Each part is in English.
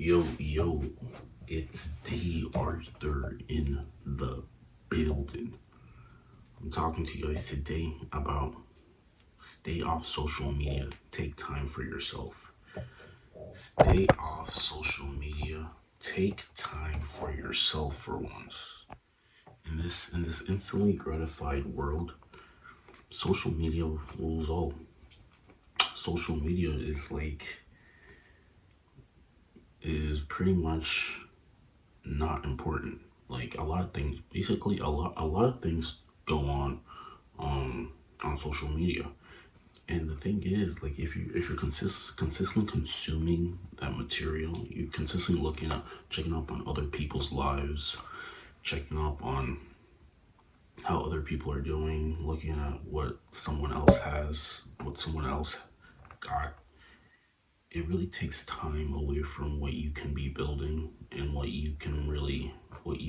Yo, it's D.Arthur in the building. I'm talking to you guys today about stay off social media, take time for yourself. Stay off social media, take time for yourself for once. In this instantly gratified world, social media rules all. Social media is pretty much not important. Like a lot of things, basically a lot of things go on social media. And the thing is, like if you're consistently consuming that material, you're consistently looking up, checking up on other people's lives, checking up on how other people are doing, looking at what someone else has, what someone else got. It really takes time away from what you can be building and what you can really quote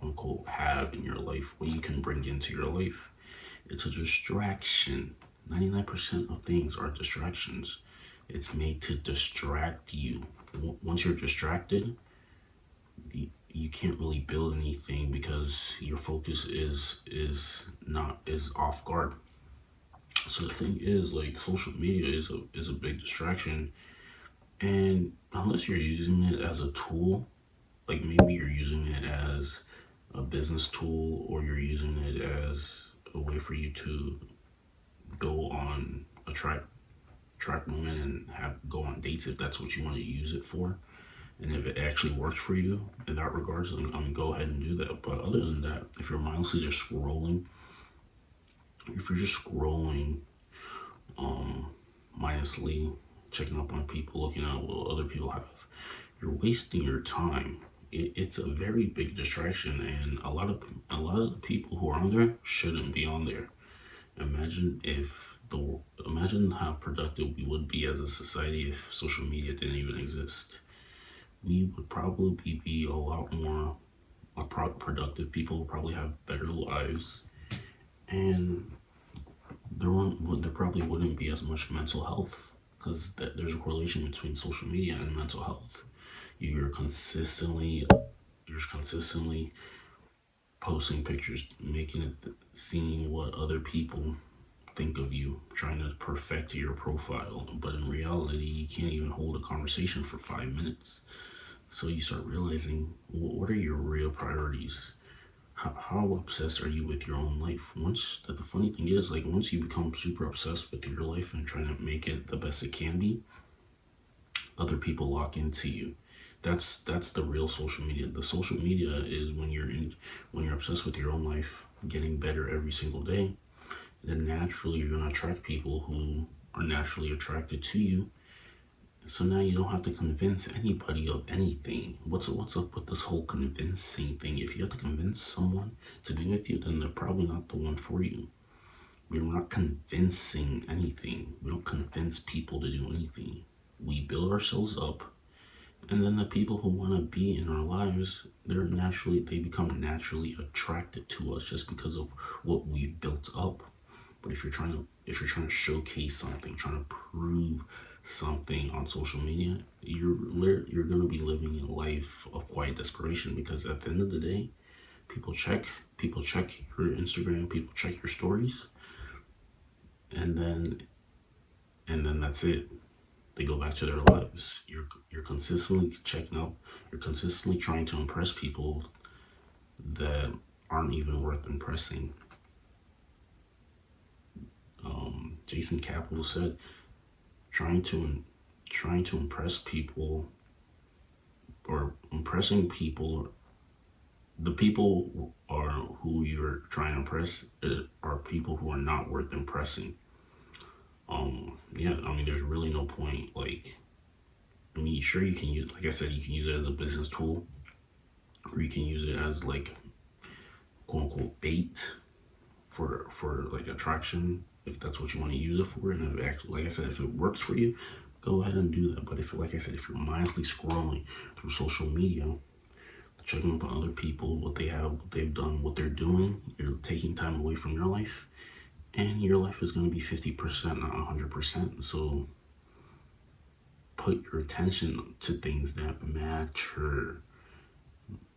unquote have in your life, what you can bring into your life. It's a distraction. 99% of things are distractions. It's made to distract you. Once you're distracted, you can't really build anything because your focus is off guard. So the thing is, like, social media is a big distraction, and unless you're using it as a tool, like maybe you're using it as a business tool, or you're using it as a way for you to go on a track moment and have go on dates if that's what you want to use it for. And if it actually works for you in that regards, then go ahead and do that. But other than that, if you're mindlessly just scrolling, if you're just scrolling mindlessly, checking up on people, looking at what other people have, you're wasting your time. It's a very big distraction, and a lot of the people who are on there shouldn't be on there. Imagine if the imagine how productive we would be as a society if social media didn't even exist. We would probably be a lot more productive. People would probably have better lives, and there probably wouldn't be as much mental health because there's a correlation between social media and mental health. You're consistently you're consistently posting pictures, making it seeing what other people think of you, trying to perfect your profile, but in reality, you can't even hold a conversation for 5 minutes. So you start realizing what are your real priorities? How obsessed are you with your own life? The funny thing is, like, once you become super obsessed with your life and trying to make it the best it can be, other people lock into you. That's the real social media. The social media is when you're obsessed with your own life, getting better every single day, then naturally you're gonna attract people who are naturally attracted to you. So now you don't have to convince anybody of anything. What's up with this whole convincing thing? If you have to convince someone to be with you, then they're probably not the one for you. We're not convincing anything. We don't convince people to do anything. We build ourselves up, and then the people who want to be in our lives, they become naturally attracted to us just because of what we've built up. But if you're trying to showcase something, trying to prove something on social media, you're gonna be living a life of quiet desperation, because at the end of the day, people check people check your Instagram, people check your stories, and then that's it. They go back to their lives. You're consistently checking up. You're consistently trying to impress people that aren't even worth impressing. Jason Capital said, trying to trying to impress people, or impressing people, the people are who you're trying to impress are people who are not worth impressing. Yeah, I mean, there's really no point. Like, I mean, sure, you can use, like I said, you can use it as a business tool, or you can use it as, like, quote unquote bait for like attraction, if that's what you want to use it for. And if actually, like I said, if it works for you, go ahead and do that. But if, like I said, if you're mindlessly scrolling through social media, checking up on other people, what they have, what they've done, what they're doing, you're taking time away from your life, and your life is going to be 50%, not 100%. So put your attention to things that matter.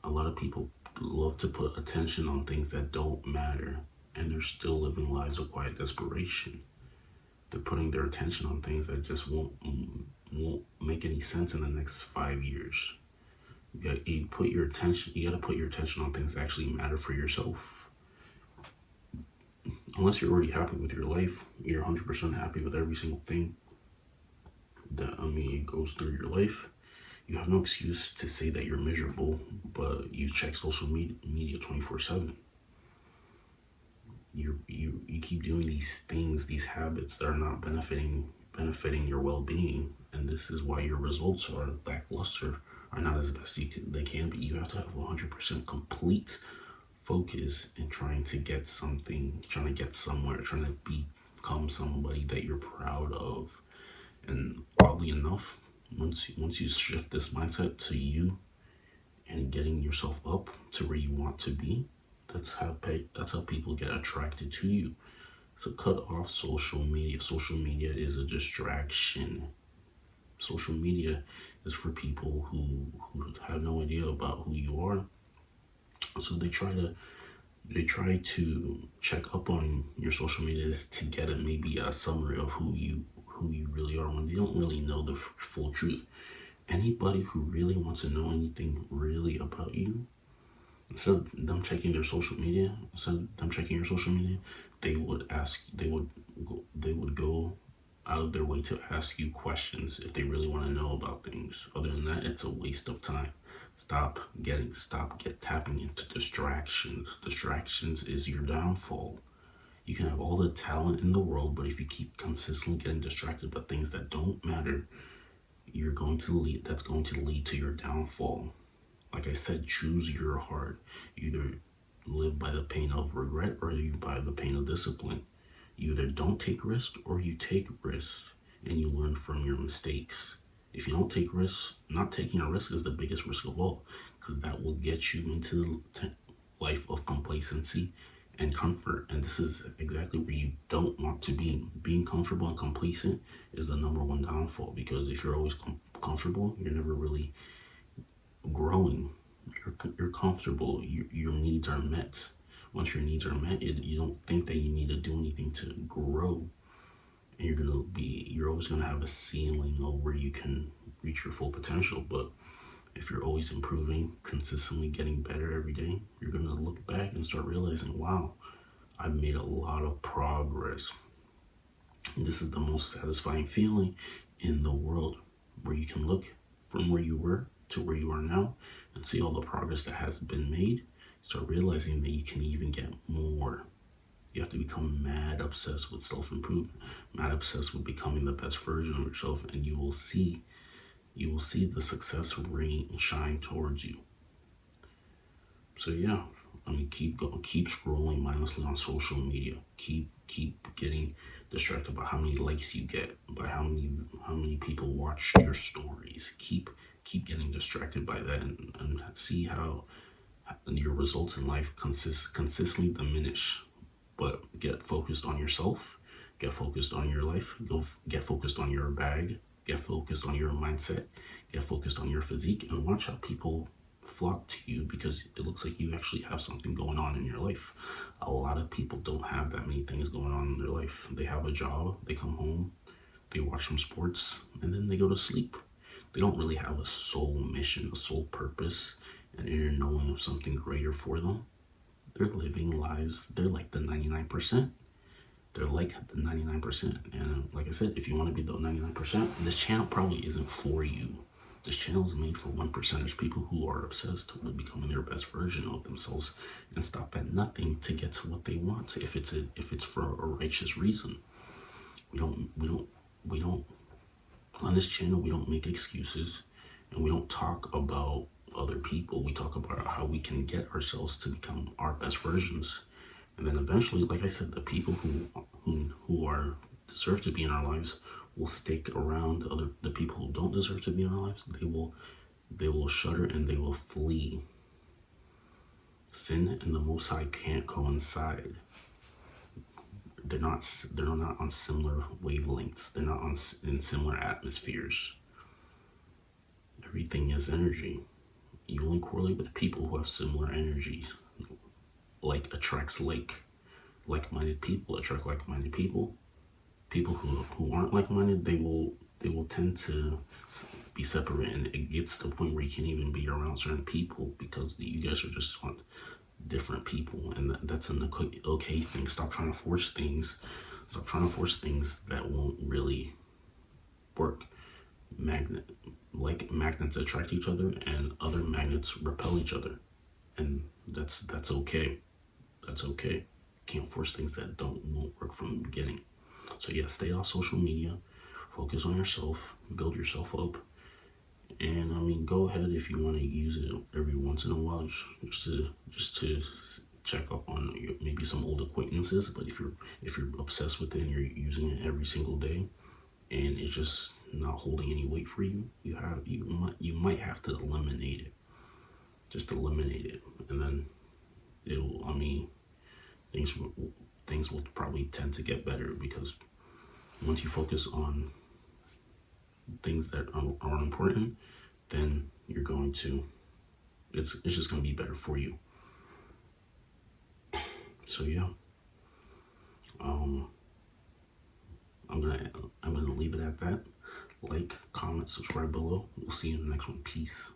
A lot of people love to put attention on things that don't matter, and they're still living lives of quiet desperation. They're putting their attention on things that just won't make any sense in the next 5 years. You gotta put your attention on things that actually matter for yourself. Unless you're already happy with your life, you're 100% happy with every single thing that it goes through your life. You have no excuse to say that you're miserable, but you check social media 24/7. You keep doing these things, these habits that are not benefiting your well-being, and this is why your results are lackluster, are not as best they can be. You have to have 100% complete focus in trying to get something, trying to get somewhere, trying to become somebody that you're proud of. And oddly enough, once you shift this mindset to you and getting yourself up to where you want to be, that's how people get attracted to you. So cut off social media. Social media is a distraction. Social media is for people who have no idea about who you are. So they try to check up on your social media to get maybe a summary of who you really are, when they don't really know the full truth. Anybody who really wants to know anything really about you, instead of them checking their social media, instead of them checking your social media, they would go out of their way to ask you questions if they really want to know about things. Other than that, it's a waste of time. Tapping into distractions. Distractions is your downfall. You can have all the talent in the world, but if you keep consistently getting distracted by things that don't matter, that's going to lead to your downfall. Like I said, choose your heart. You either live by the pain of regret or you by the pain of discipline. You either don't take risks or you take risks and you learn from your mistakes. If you don't take risks, not taking a risk is the biggest risk of all, because that will get you into the life of complacency and comfort. And this is exactly where you don't want to be. Being comfortable and complacent is the number one downfall, because if you're always comfortable, you're never really growing. You're comfortable. Your needs are met. Once your needs are met, you don't think that you need to do anything to grow. And you're always gonna have a ceiling of where you can reach your full potential. But if you're always improving, consistently getting better every day, you're gonna look back and start realizing, wow, I've made a lot of progress. And this is the most satisfying feeling in the world, where you can look from where you were to where you are now and see all the progress that has been made. Start realizing that you can even get more. You have to become mad obsessed with self-improvement, mad obsessed with becoming the best version of yourself, and you will see the success ring shine towards you. So yeah, keep going, keep scrolling mindlessly on social media. Keep getting distracted by how many likes you get, by how many people watch your stories. Keep getting distracted by that, and see how your results in life consistently diminish. But get focused on yourself, get focused on your life, get focused on your bag, get focused on your mindset, get focused on your physique, and watch how people flock to you, because it looks like you actually have something going on in your life. A lot of people don't have that many things going on in their life. They have a job, they come home, they watch some sports, and then they go to sleep. They don't really have a soul mission, a soul purpose, an inner knowing of something greater for them. They're living lives, they're like the 99%. They're like the 99%. And like I said, if you want to be the 99%, this channel probably isn't for you. This channel is made for 1%, people who are obsessed with becoming their best version of themselves and stop at nothing to get to what they want. If it's for a righteous reason. We don't on this channel, we don't make excuses, and we don't talk about other people. We talk about how we can get ourselves to become our best versions. And then eventually, like I said, the people who are deserve to be in our lives will stick around. The people who don't deserve to be in our lives, they will shudder and they will flee. Sin and the Most High can't coincide. They're not on similar wavelengths. They're not in similar atmospheres. Everything is energy. You only correlate with people who have similar energies. Like attracts like-minded people attract like-minded people. People who aren't like-minded, they will tend to be separate, and it gets to the point where you can't even be around certain people because you guys are just on different people, and that's an okay thing. Stop trying to force things. Stop trying to force things that won't really work. Magnet like magnets attract each other, and other magnets repel each other, and that's okay. That's okay. Can't force things that won't work from the beginning. So yeah, stay off social media. Focus on yourself. Build yourself up. And I mean, go ahead if you want to use it every once in a while, just to check up on maybe some old acquaintances. But if you're obsessed with it and you're using it every single day, and it's just not holding any weight for you, you might have to eliminate it. Just eliminate it, and then it'll. I mean, things will probably tend to get better because once you focus on things that aren't important, then you're going to. It's just going to be better for you. So yeah, um, I'm gonna leave it at that. Like, comment, subscribe below. We'll see you in the next one. Peace.